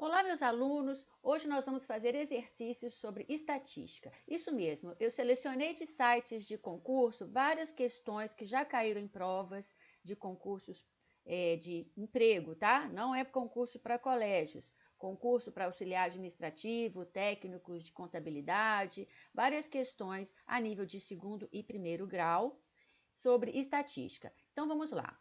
Olá, meus alunos! Hoje nós vamos fazer exercícios sobre estatística. Isso mesmo, eu selecionei de sites de concurso várias questões que já caíram em provas de concursos de emprego, tá? Não é concurso para colégios, concurso para auxiliar administrativo, técnicos de contabilidade, várias questões a nível de segundo e primeiro grau sobre estatística. Então vamos lá.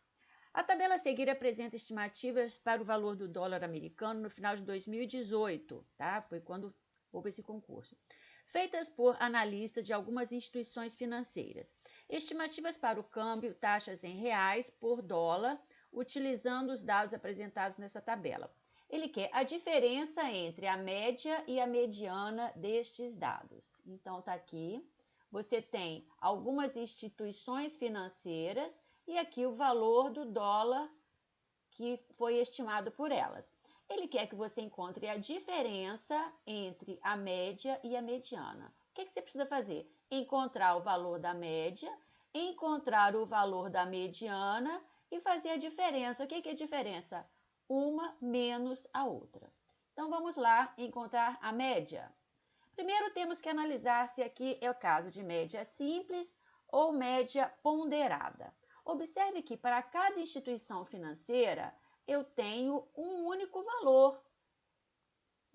A tabela a seguir apresenta estimativas para o valor do dólar americano no final de 2018, tá? Foi quando houve esse concurso. Feitas por analistas de algumas instituições financeiras. Estimativas para o câmbio, taxas em reais por dólar, utilizando os dados apresentados nessa tabela. Ele quer a diferença entre a média e a mediana destes dados. Então, tá aqui. Você tem algumas instituições financeiras e aqui o valor do dólar que foi estimado por elas. Ele quer que você encontre a diferença entre a média e a mediana. O que você precisa fazer? Encontrar o valor da média, encontrar o valor da mediana e fazer a diferença. O que é a diferença? Uma menos a outra. Então, vamos lá encontrar a média. Primeiro, temos que analisar se aqui é o caso de média simples ou média ponderada. Observe que para cada instituição financeira, eu tenho um único valor.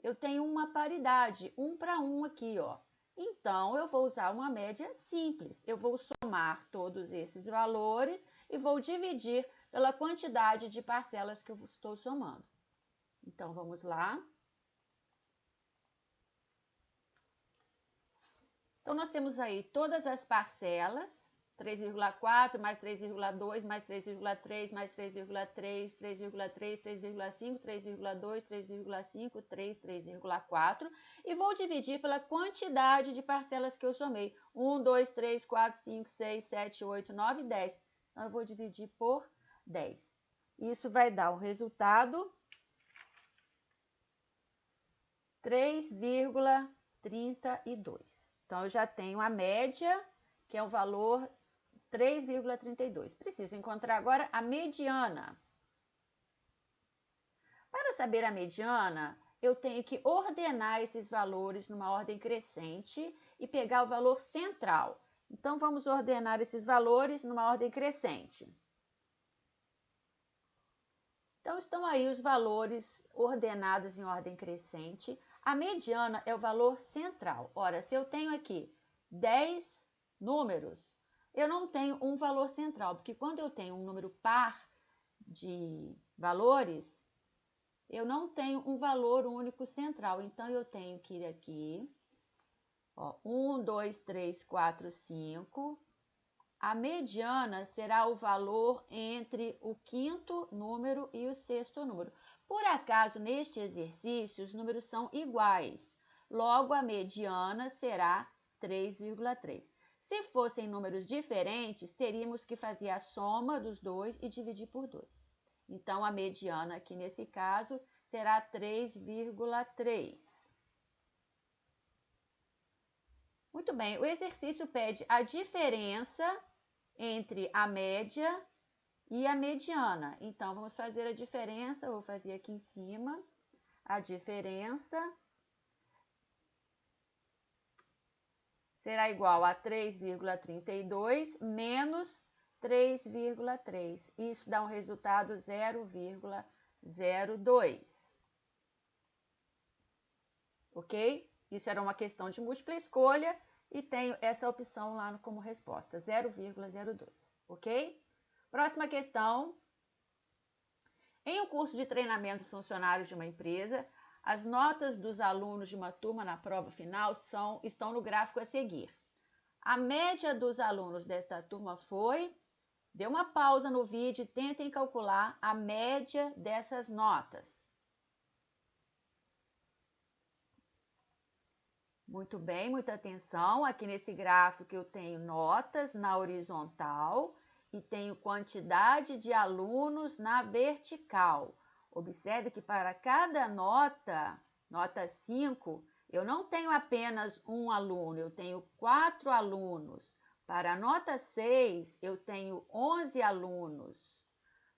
Eu tenho uma paridade, 1 para 1 aqui, ó. Então, eu vou usar uma média simples. Eu vou somar todos esses valores e vou dividir pela quantidade de parcelas que eu estou somando. Então, vamos lá. Então, nós temos aí todas as parcelas, 3,4 mais 3,2 mais 3,3 mais 3,3, 3,3, 3,5, 3,2, 3,5, 3, 3,4 e vou dividir pela quantidade de parcelas que eu somei. 1, 2, 3, 4, 5, 6, 7, 8, 9, 10. Então, eu vou dividir por 10. Isso vai dar um resultado 3,32. Então, eu já tenho a média, que é o valor 3,32. Preciso encontrar agora a mediana. Para saber a mediana, eu tenho que ordenar esses valores numa ordem crescente e pegar o valor central. Então, vamos ordenar esses valores numa ordem crescente. Então, estão aí os valores ordenados em ordem crescente. A mediana é o valor central. Ora, se eu tenho aqui 10 números, eu não tenho um valor central, porque quando eu tenho um número par de valores, eu não tenho um valor único central. Então, eu tenho que ir aqui, ó, 1, 2, 3, 4, 5. A mediana será o valor entre o quinto número e o sexto número. Por acaso, neste exercício, os números são iguais. Logo, a mediana será 3,3. Se fossem números diferentes, teríamos que fazer a soma dos dois e dividir por 2. Então, a mediana aqui nesse caso será 3,3. Muito bem, o exercício pede a diferença entre a média e a mediana. Então, vamos fazer a diferença, eu vou fazer aqui em cima, a diferença será igual a 3,32 menos 3,3. Isso dá um resultado 0,02. Ok? Isso era uma questão de múltipla escolha e tenho essa opção lá como resposta, 0,02, ok? Próxima questão. Em um curso de treinamento dos funcionários de uma empresa, as notas dos alunos de uma turma na prova final estão no gráfico a seguir. A média dos alunos desta turma foi... Dê uma pausa no vídeo e tentem calcular a média dessas notas. Muito bem, muita atenção. Aqui nesse gráfico eu tenho notas na horizontal e tenho quantidade de alunos na vertical. Observe que para cada nota 5, eu não tenho apenas um aluno, eu tenho 4 alunos. Para a nota 6, eu tenho 11 alunos.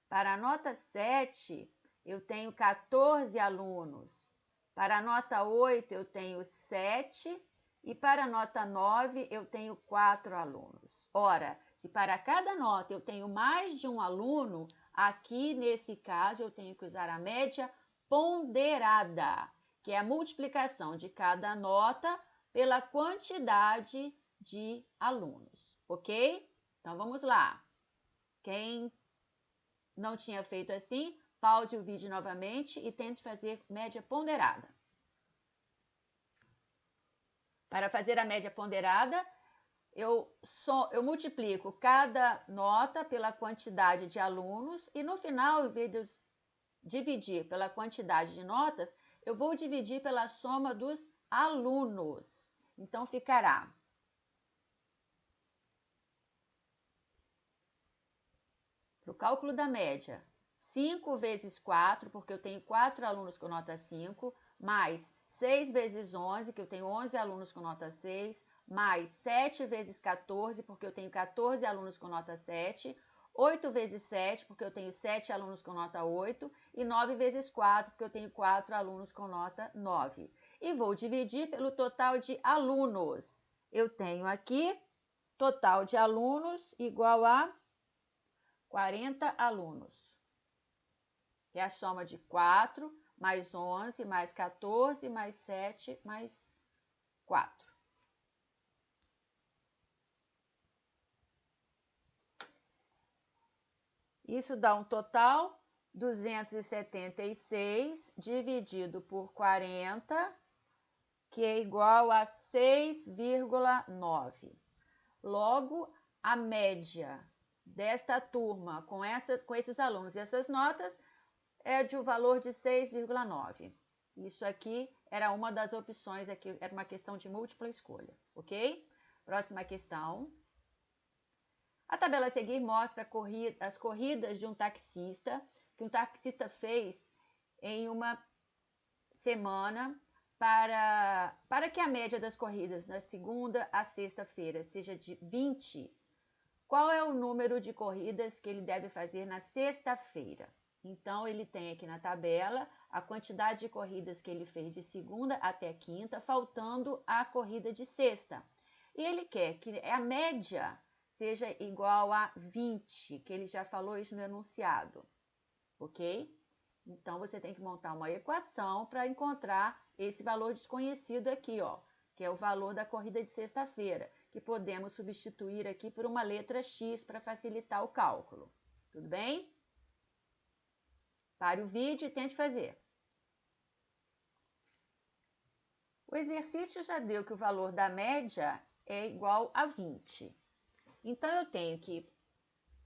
Para a nota 7, eu tenho 14 alunos. Para a nota 8, eu tenho 7 e para a nota 9, eu tenho 4 alunos. Ora, se para cada nota eu tenho mais de um aluno, aqui nesse caso eu tenho que usar a média ponderada, que é a multiplicação de cada nota pela quantidade de alunos, ok? Então vamos lá. Quem não tinha feito assim, pause o vídeo novamente e tente fazer média ponderada. Para fazer a média ponderada, eu multiplico cada nota pela quantidade de alunos e no final, em vez de dividir pela quantidade de notas, eu vou dividir pela soma dos alunos. Então, ficará para o cálculo da média, 5 vezes 4, porque eu tenho 4 alunos com nota 5, mais 6 vezes 11, que eu tenho 11 alunos com nota 6, mais 7 vezes 14, porque eu tenho 14 alunos com nota 7, 8 vezes 7, porque eu tenho 7 alunos com nota 8, e 9 vezes 4, porque eu tenho 4 alunos com nota 9. E vou dividir pelo total de alunos. Eu tenho aqui total de alunos igual a 40 alunos, que é a soma de 4, mais 11, mais 14, mais 7, mais 4. Isso dá um total 276 dividido por 40, que é igual a 6,9. Logo, a média desta turma com esses alunos e essas notas é de um valor de 6,9. Isso aqui era uma das opções, aqui era uma questão de múltipla escolha, ok? Próxima questão. A tabela a seguir mostra as corridas de um taxista, que um taxista fez em uma semana para que a média das corridas na segunda a sexta-feira seja de 20. Qual é o número de corridas que ele deve fazer na sexta-feira? Então, ele tem aqui na tabela a quantidade de corridas que ele fez de segunda até quinta, faltando a corrida de sexta. E ele quer que a média seja igual a 20, que ele já falou isso no enunciado, ok? Então, você tem que montar uma equação para encontrar esse valor desconhecido aqui, ó, que é o valor da corrida de sexta-feira, que podemos substituir aqui por uma letra X para facilitar o cálculo. Tudo bem? Pare o vídeo e tente fazer. O exercício já deu que o valor da média é igual a 20. Então, eu tenho que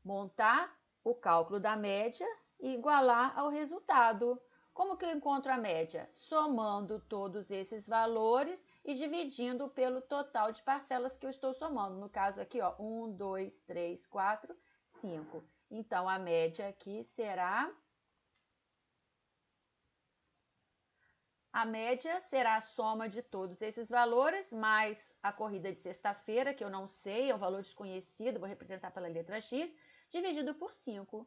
montar o cálculo da média e igualar ao resultado. Como que eu encontro a média? Somando todos esses valores e dividindo pelo total de parcelas que eu estou somando. No caso aqui, ó, 1, 2, 3, 4, 5. Então, a média aqui será... A média será a soma de todos esses valores, mais a corrida de sexta-feira, que eu não sei, é um valor desconhecido, vou representar pela letra X, dividido por 5.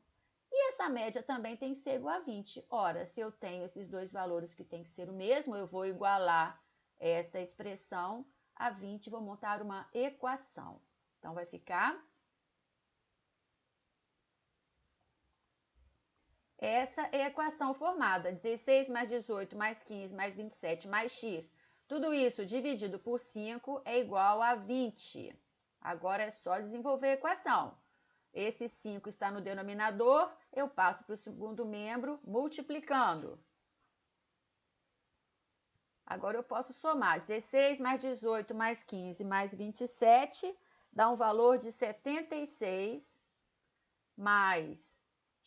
E essa média também tem que ser igual a 20. Ora, se eu tenho esses dois valores que tem que ser o mesmo, eu vou igualar esta expressão a 20 e vou montar uma equação. Então, vai ficar... Essa é a equação formada, 16 mais 18 mais 15 mais 27 mais x. Tudo isso dividido por 5 é igual a 20. Agora é só desenvolver a equação. Esse 5 está no denominador, eu passo para o segundo membro multiplicando. Agora eu posso somar 16 mais 18 mais 15 mais 27, dá um valor de 76 mais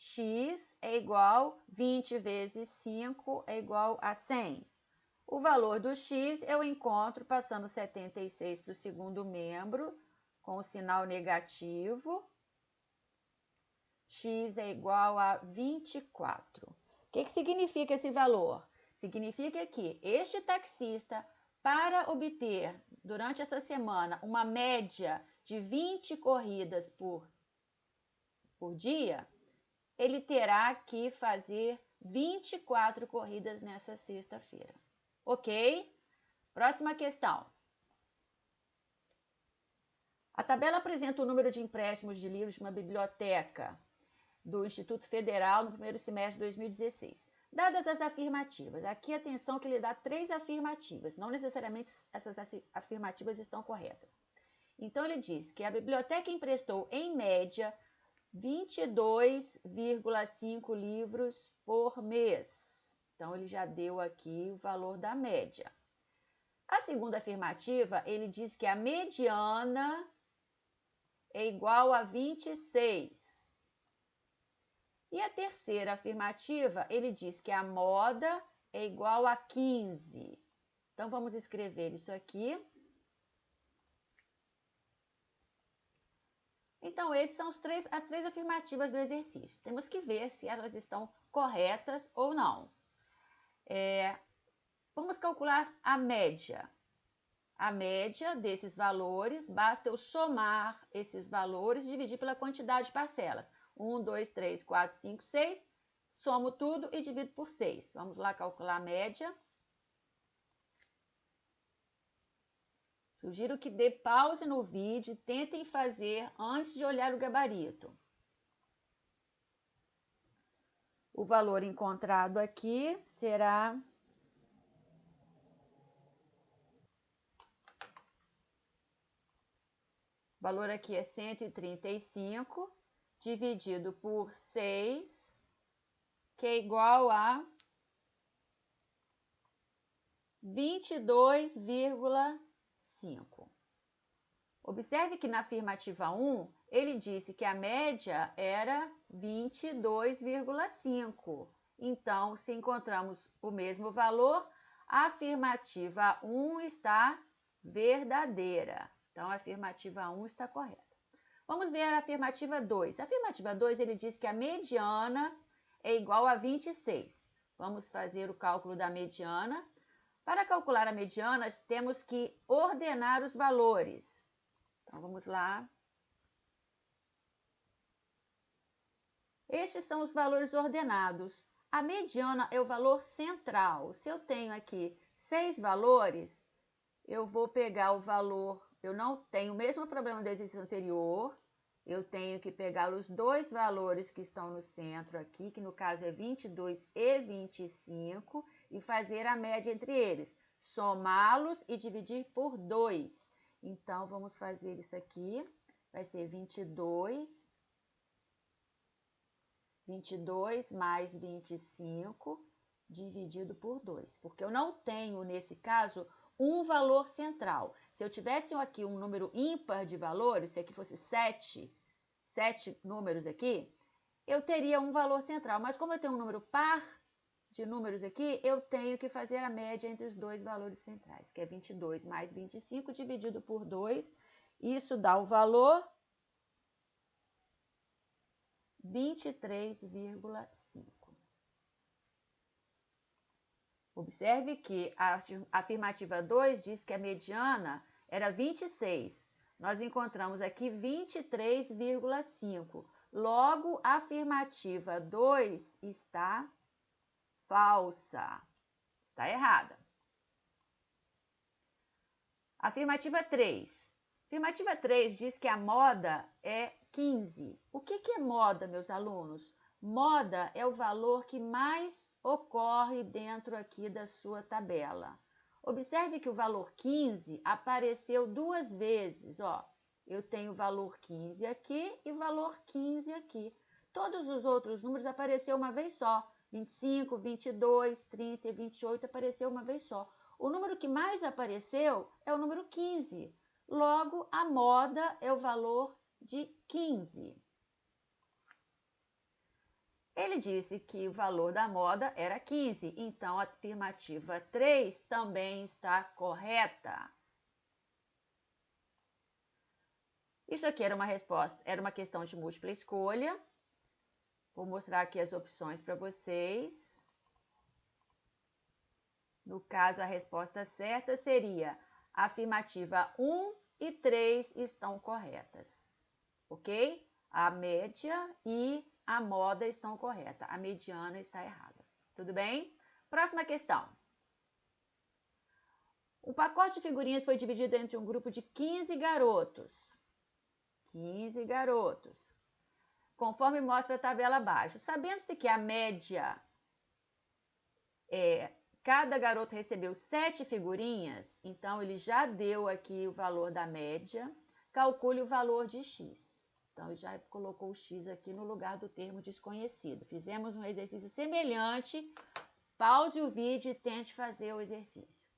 x é igual a 20 vezes 5 é igual a 100. O valor do x eu encontro passando 76 para o segundo membro, com o sinal negativo. X é igual a 24. O que significa esse valor? Significa que este taxista, para obter durante essa semana uma média de 20 corridas por dia, ele terá que fazer 24 corridas nessa sexta-feira. Ok? Próxima questão. A tabela apresenta o número de empréstimos de livros de uma biblioteca do Instituto Federal no primeiro semestre de 2016. Dadas as afirmativas, aqui atenção que ele dá 3 afirmativas, não necessariamente essas afirmativas estão corretas. Então ele diz que a biblioteca emprestou, em média, 22,5 livros por mês. Então ele já deu aqui o valor da média. A segunda afirmativa, ele diz que a mediana é igual a 26. E a terceira afirmativa, ele diz que a moda é igual a 15. Então, vamos escrever isso aqui. Então, essas são as três afirmativas do exercício. Temos que ver se elas estão corretas ou não. Vamos calcular a média. A média desses valores, basta eu somar esses valores e dividir pela quantidade de parcelas. 1, 2, 3, 4, 5, 6. Somo tudo e divido por 6. Vamos lá calcular a média. Sugiro que dê pause no vídeo e tentem fazer antes de olhar o gabarito. O valor encontrado aqui será... O valor aqui é 135, dividido por 6, que é igual a 22,5. Observe que na afirmativa 1, ele disse que a média era 22,5. Então, se encontramos o mesmo valor, a afirmativa 1 está verdadeira. Então, a afirmativa 1 está correta. Vamos ver a afirmativa 2. A afirmativa 2, ele diz que a mediana é igual a 26. Vamos fazer o cálculo da mediana. Para calcular a mediana, temos que ordenar os valores. Então, vamos lá. Estes são os valores ordenados. A mediana é o valor central. Se eu tenho aqui 6 valores, eu vou pegar o valor... Eu não tenho o mesmo problema do exercício anterior. Eu tenho que pegar os 2 valores que estão no centro aqui, que no caso é 22 e 25, e fazer a média entre eles. Somá-los e dividir por 2. Então, vamos fazer isso aqui. Vai ser 22 mais 25 dividido por 2. Porque eu não tenho, nesse caso, um valor central. Se eu tivesse aqui um número ímpar de valores, se aqui fosse 7 números aqui, eu teria um valor central. Mas como eu tenho um número par de números aqui, eu tenho que fazer a média entre os 2 valores centrais, que é 22 mais 25 dividido por 2. Isso dá o valor 23,5. Observe que a afirmativa 2 diz que a mediana era 26. Nós encontramos aqui 23,5. Logo, a afirmativa 2 está falsa. Está errada. Afirmativa 3. Afirmativa 3 diz que a moda é 15. O que é moda, meus alunos? Moda é o valor que mais ocorre dentro aqui da sua tabela. Observe que o valor 15 apareceu 2 vezes, ó. Eu tenho o valor 15 aqui e o valor 15 aqui. Todos os outros números apareceram uma vez só. 25, 22, 30 e 28 apareceu uma vez só. O número que mais apareceu é o número 15. Logo, a moda é o valor de 15. Ele disse que o valor da moda era 15, então a afirmativa 3 também está correta. Isso aqui era uma resposta, era uma questão de múltipla escolha. Vou mostrar aqui as opções para vocês. No caso, a resposta certa seria a afirmativa 1 e 3 estão corretas, ok? A média e a moda estão corretas, a mediana está errada. Tudo bem? Próxima questão. O pacote de figurinhas foi dividido entre um grupo de 15 garotos. 15 garotos. Conforme mostra a tabela abaixo. Sabendo-se que a média cada garoto recebeu 7 figurinhas, então ele já deu aqui o valor da média. Calcule o valor de x. Então, ele já colocou o x aqui no lugar do termo desconhecido. Fizemos um exercício semelhante. Pause o vídeo e tente fazer o exercício.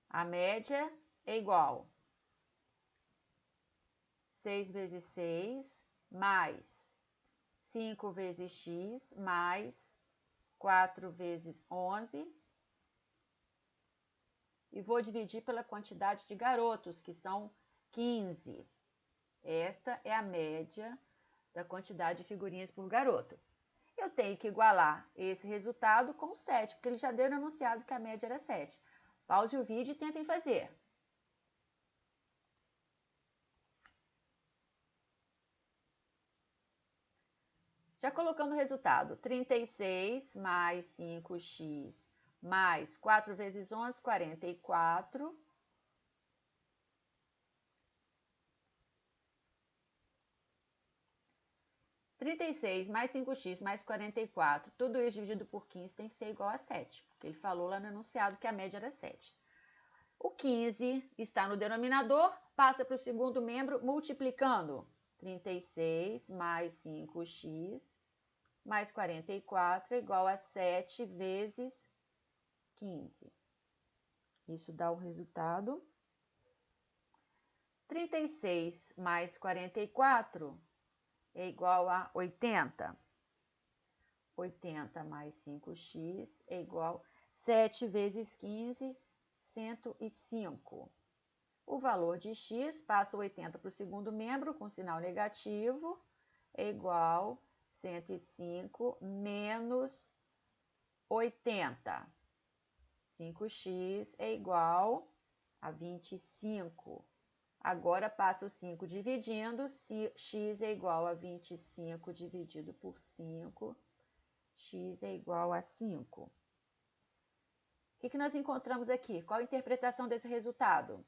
A média é igual 6 vezes 6 mais 5 vezes x mais 4 vezes 11. E vou dividir pela quantidade de garotos, que são 15. Esta é a média da quantidade de figurinhas por garoto. Eu tenho que igualar esse resultado com 7, porque ele já deu no enunciado que a média era 7. Pause o vídeo e tentem fazer. Já colocando o resultado, 36 mais 5x mais 4 vezes 11, 44. Mais 5x mais 44, tudo isso dividido por 15 tem que ser igual a 7, porque ele falou lá no enunciado que a média era 7. O 15 está no denominador, passa para o segundo membro multiplicando. 36 mais 5x mais 44 é igual a 7 vezes 15. Isso dá o resultado. 36 mais 44 é igual a 80. 80 mais 5x é igual a 7 vezes 15, 105. O valor de x, passa o 80 para o segundo membro com sinal negativo, é igual a 105 menos 80. 5x é igual a 25. Agora passa o 5 dividindo, x é igual a 25 dividido por 5, x é igual a 5. O que nós encontramos aqui? Qual a interpretação desse resultado?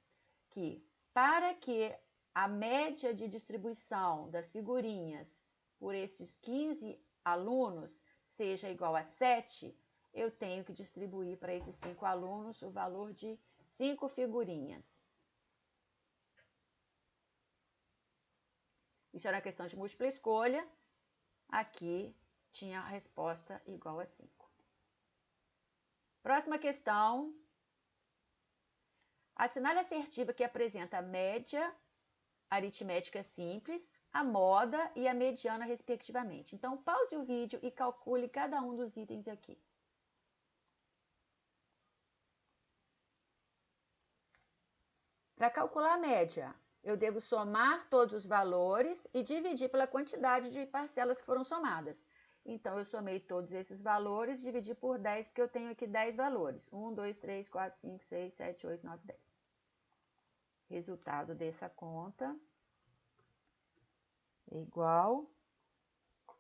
Que para que a média de distribuição das figurinhas por esses 15 alunos seja igual a 7, eu tenho que distribuir para esses 5 alunos o valor de 5 figurinhas. Isso era uma questão de múltipla escolha. Aqui tinha a resposta igual a 5. Próxima questão. Assinale a assertiva que apresenta a média aritmética simples, a moda e a mediana, respectivamente. Então, pause o vídeo e calcule cada um dos itens aqui. Para calcular a média, eu devo somar todos os valores e dividir pela quantidade de parcelas que foram somadas. Então, eu somei todos esses valores, dividi por 10, porque eu tenho aqui 10 valores. 1, 2, 3, 4, 5, 6, 7, 8, 9, 10. Resultado dessa conta é igual a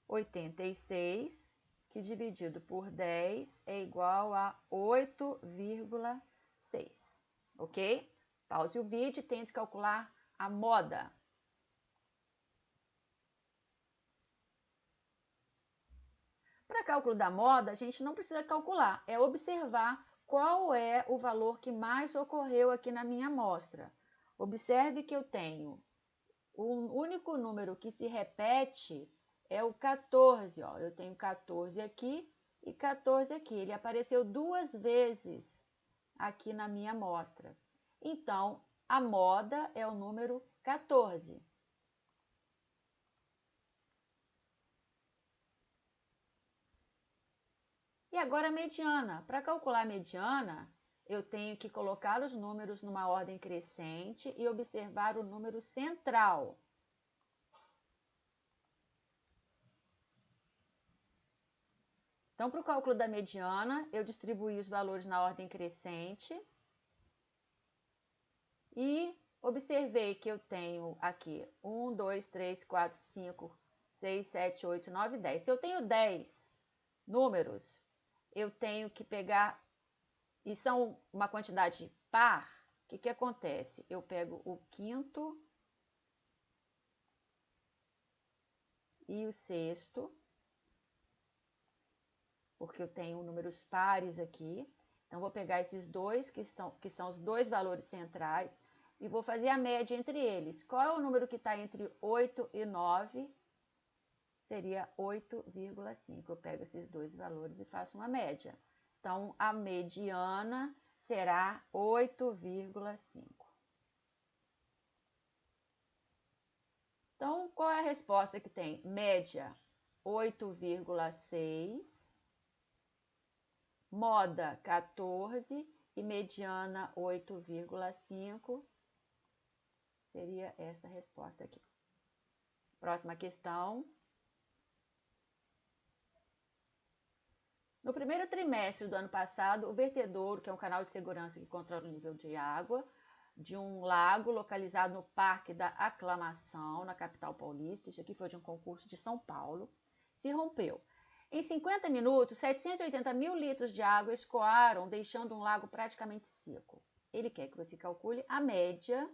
86, que dividido por 10 é igual a 8,6. Ok? Pause o vídeo e tente calcular a moda. Para cálculo da moda, a gente não precisa calcular, é observar qual é o valor que mais ocorreu aqui na minha amostra. Observe que eu tenho um único número que se repete, é o 14. Ó. Eu tenho 14 aqui e 14 aqui. Ele apareceu 2 vezes aqui na minha amostra. Então, a moda é o número 14. E agora a mediana. Para calcular a mediana, eu tenho que colocar os números numa ordem crescente e observar o número central. Então, para o cálculo da mediana, eu distribuí os valores na ordem crescente e observei que eu tenho aqui 1, 2, 3, 4, 5, 6, 7, 8, 9, 10. Se eu tenho 10 números, eu tenho que pegar, e são uma quantidade par, o que acontece? Eu pego o quinto e o sexto, porque eu tenho números pares aqui. Então, vou pegar esses dois, que são os dois valores centrais, e vou fazer a média entre eles. Qual é o número que está entre 8 e 9? Seria 8,5. Eu pego esses dois valores e faço uma média. Então, a mediana será 8,5. Então, qual é a resposta que tem? Média 8,6, moda 14 e mediana 8,5. Seria esta resposta aqui. Próxima questão. No primeiro trimestre do ano passado, o vertedouro, que é um canal de segurança que controla o nível de água de um lago localizado no Parque da Aclamação, na capital paulista, isso aqui foi de um concurso de São Paulo, se rompeu. Em 50 minutos, 780 mil litros de água escoaram, deixando um lago praticamente seco. Ele quer que você calcule a média.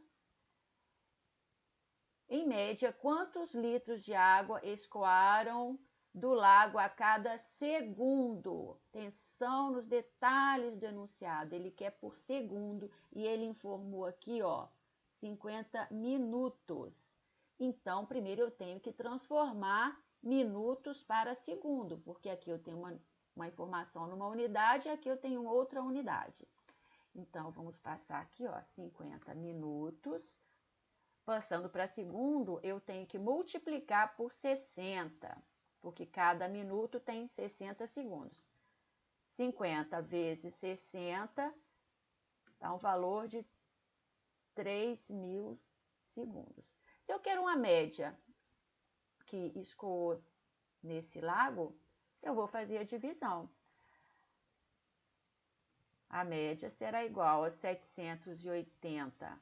Em média, quantos litros de água escoaram do lago a cada segundo? Atenção nos detalhes do enunciado. Ele quer por segundo e ele informou aqui, ó, 50 minutos. Então, primeiro eu tenho que transformar minutos para segundo, porque aqui eu tenho uma informação numa unidade e aqui eu tenho outra unidade. Então, vamos passar aqui, ó, 50 minutos. Passando para segundo, eu tenho que multiplicar por 60, porque cada minuto tem 60 segundos. 50 vezes 60 dá um valor de 3.000 segundos. Se eu quero uma média que escoou nesse lago, eu vou fazer a divisão. A média será igual a 780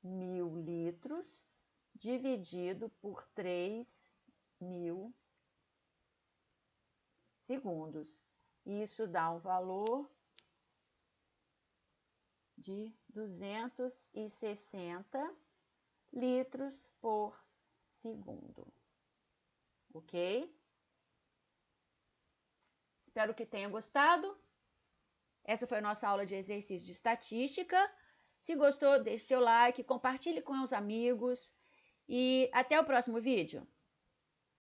mil litros dividido por 3.000 segundos. Isso dá um valor de 260 litros por segundo. Ok? Espero que tenha gostado. Essa foi a nossa aula de exercício de estatística. Se gostou, deixe seu like, compartilhe com os amigos e até o próximo vídeo.